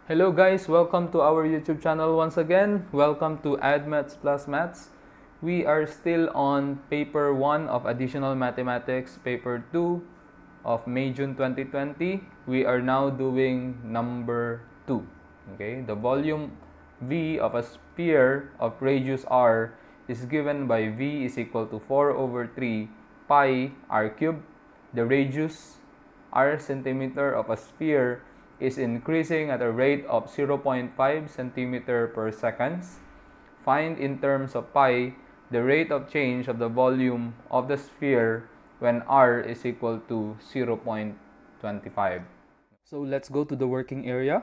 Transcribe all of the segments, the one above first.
Hello guys, welcome to our YouTube channel once again. Welcome to AdMaths Plus Maths. We are still on paper 1 of additional mathematics, paper 2 of May-June 2020. We are now doing number 2. Okay, the volume V of a sphere of radius r is given by V is equal to 4 over 3 pi r cubed. The radius r centimeter of a sphere is increasing at a rate of 0.5 centimeter per second. Find in terms of pi the rate of change of the volume of the sphere when r is equal to 0.25. So let's go to the working area.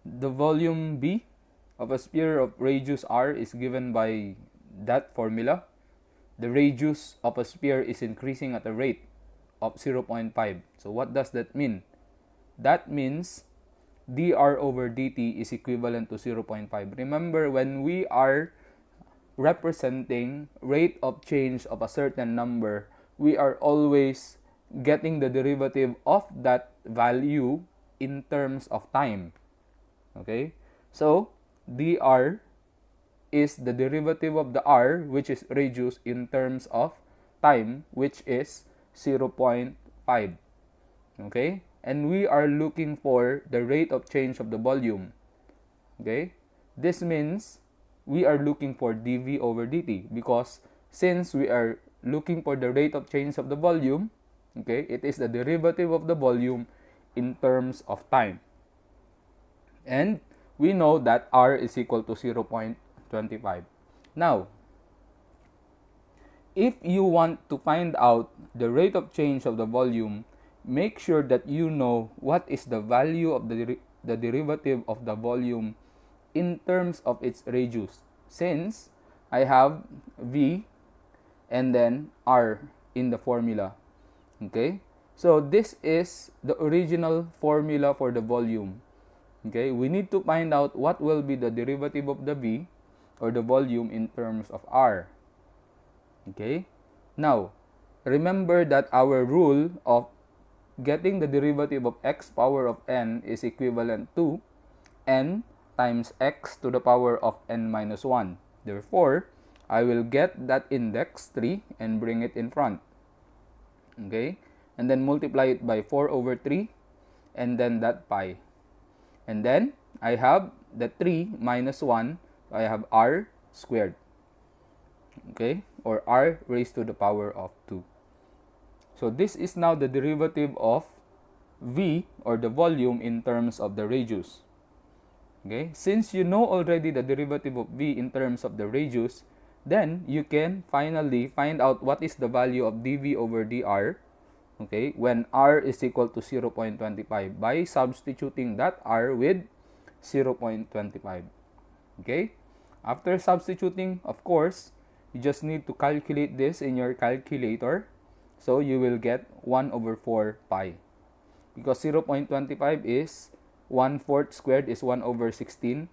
The volume B of a sphere of radius r is given by that formula. The radius of a sphere is increasing at a rate of 0.5. So what does that mean? That means dr over dt is equivalent to 0.5. Remember, when we are representing rate of change of a certain number, we are always getting the derivative of that value in terms of time. Okay? So, dr is the derivative of the r, which is radius, in terms of time, which is 0.5. Okay? And we are looking for the rate of change of the volume. Okay? This means we are looking for dv over dt, because since we are looking for the rate of change of the volume, okay, it is the derivative of the volume in terms of time. And we know that r is equal to 0.25. Now, if you want to find out the rate of change of the volume, make sure that you know what is the value of the derivative of the volume in terms of its radius. Since I have V and then R in the formula. Okay? So this is the original formula for the volume. Okay? We need to find out what will be the derivative of the V or the volume in terms of R. Okay? Now, remember that our rule of getting the derivative of x power of n is equivalent to n times x to the power of n minus 1. Therefore, I will get that index 3 and bring it in front. Okay? And then multiply it by 4 over 3 and then that pi. And then I have the 3 minus 1, so I have r squared. Okay? Or r raised to the power of 2. So this is now the derivative of V or the volume in terms of the radius. Okay? Since you know already the derivative of V in terms of the radius, then you can finally find out what is the value of dV over dr, okay, when r is equal to 0.25 by substituting that r with 0.25. Okay? After substituting, of course, you just need to calculate this in your calculator. So you will get 1 over 4 pi. Because 0.25 is 1/4 squared is 1 over 16.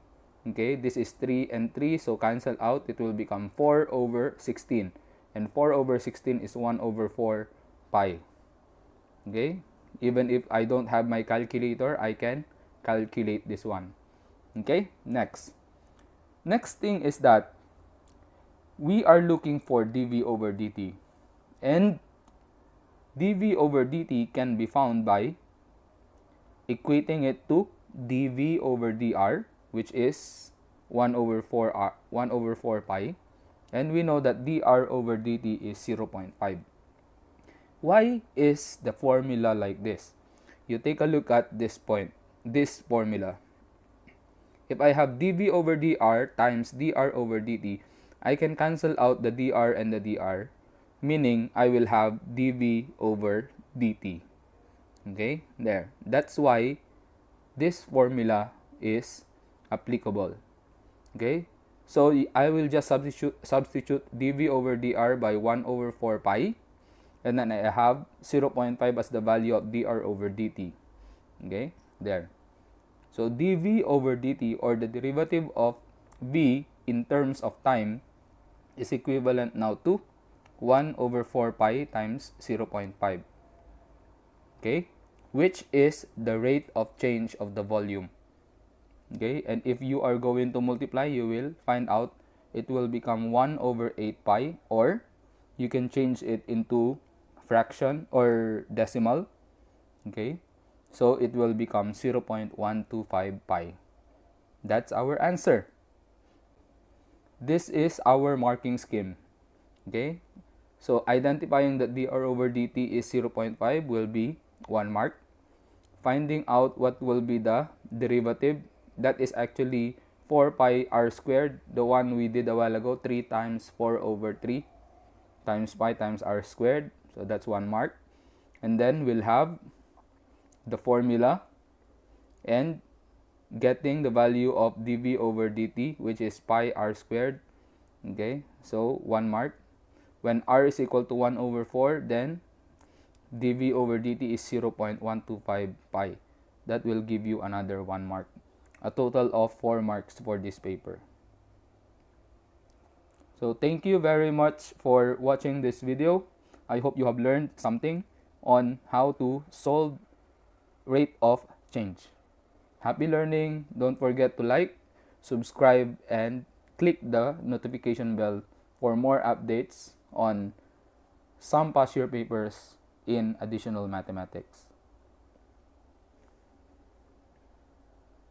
Okay, this is 3 and 3, so cancel out. It will become 4 over 16. And 4 over 16 is 1 over 4 pi. Okay, even if I don't have my calculator, I can calculate this one. Okay, next. Next thing is that we are looking for dv over dt. And dv over dt can be found by equating it to dv over dr, which is 1 over 4 pi, and we know that dr over dt is 0.5. Why is the formula like this? You take a look at this formula. If I have dv over dr times dr over dt, I can cancel out the dr and the dr, meaning I will have dv over dt. Okay, there. That's why this formula is applicable. Okay, so I will just substitute dv over dr by 1 over 4 pi, and then I have 0.5 as the value of dr over dt. Okay, there. So dv over dt, or the derivative of v in terms of time, is equivalent now to 1 over 4 pi times 0.5. Okay? which is the rate of change of the volume. Okay, and if you are going to multiply, you will find out it will become 1 over 8 pi, or you can change it into fraction or decimal. Okay, so it will become 0.125 pi. That's our answer. This is our marking scheme. Okay, so identifying that dr over dt is 0.5 will be 1 mark. Finding out what will be the derivative, that is actually 4 pi r squared, the one we did a while ago, 3 times 4 over 3 times pi times r squared, so that's 1 mark. And then we'll have the formula and getting the value of dv over dt, which is pi r squared. Okay, so 1 mark. When r is equal to 1 over 4, then dv over dt is 0.125 pi. That will give you another 1 mark. A total of 4 marks for this paper. So thank you very much for watching this video. I hope you have learned something on how to solve rate of change. Happy learning. Don't forget to like, subscribe, and click the notification bell for more updates on some past year papers in additional mathematics.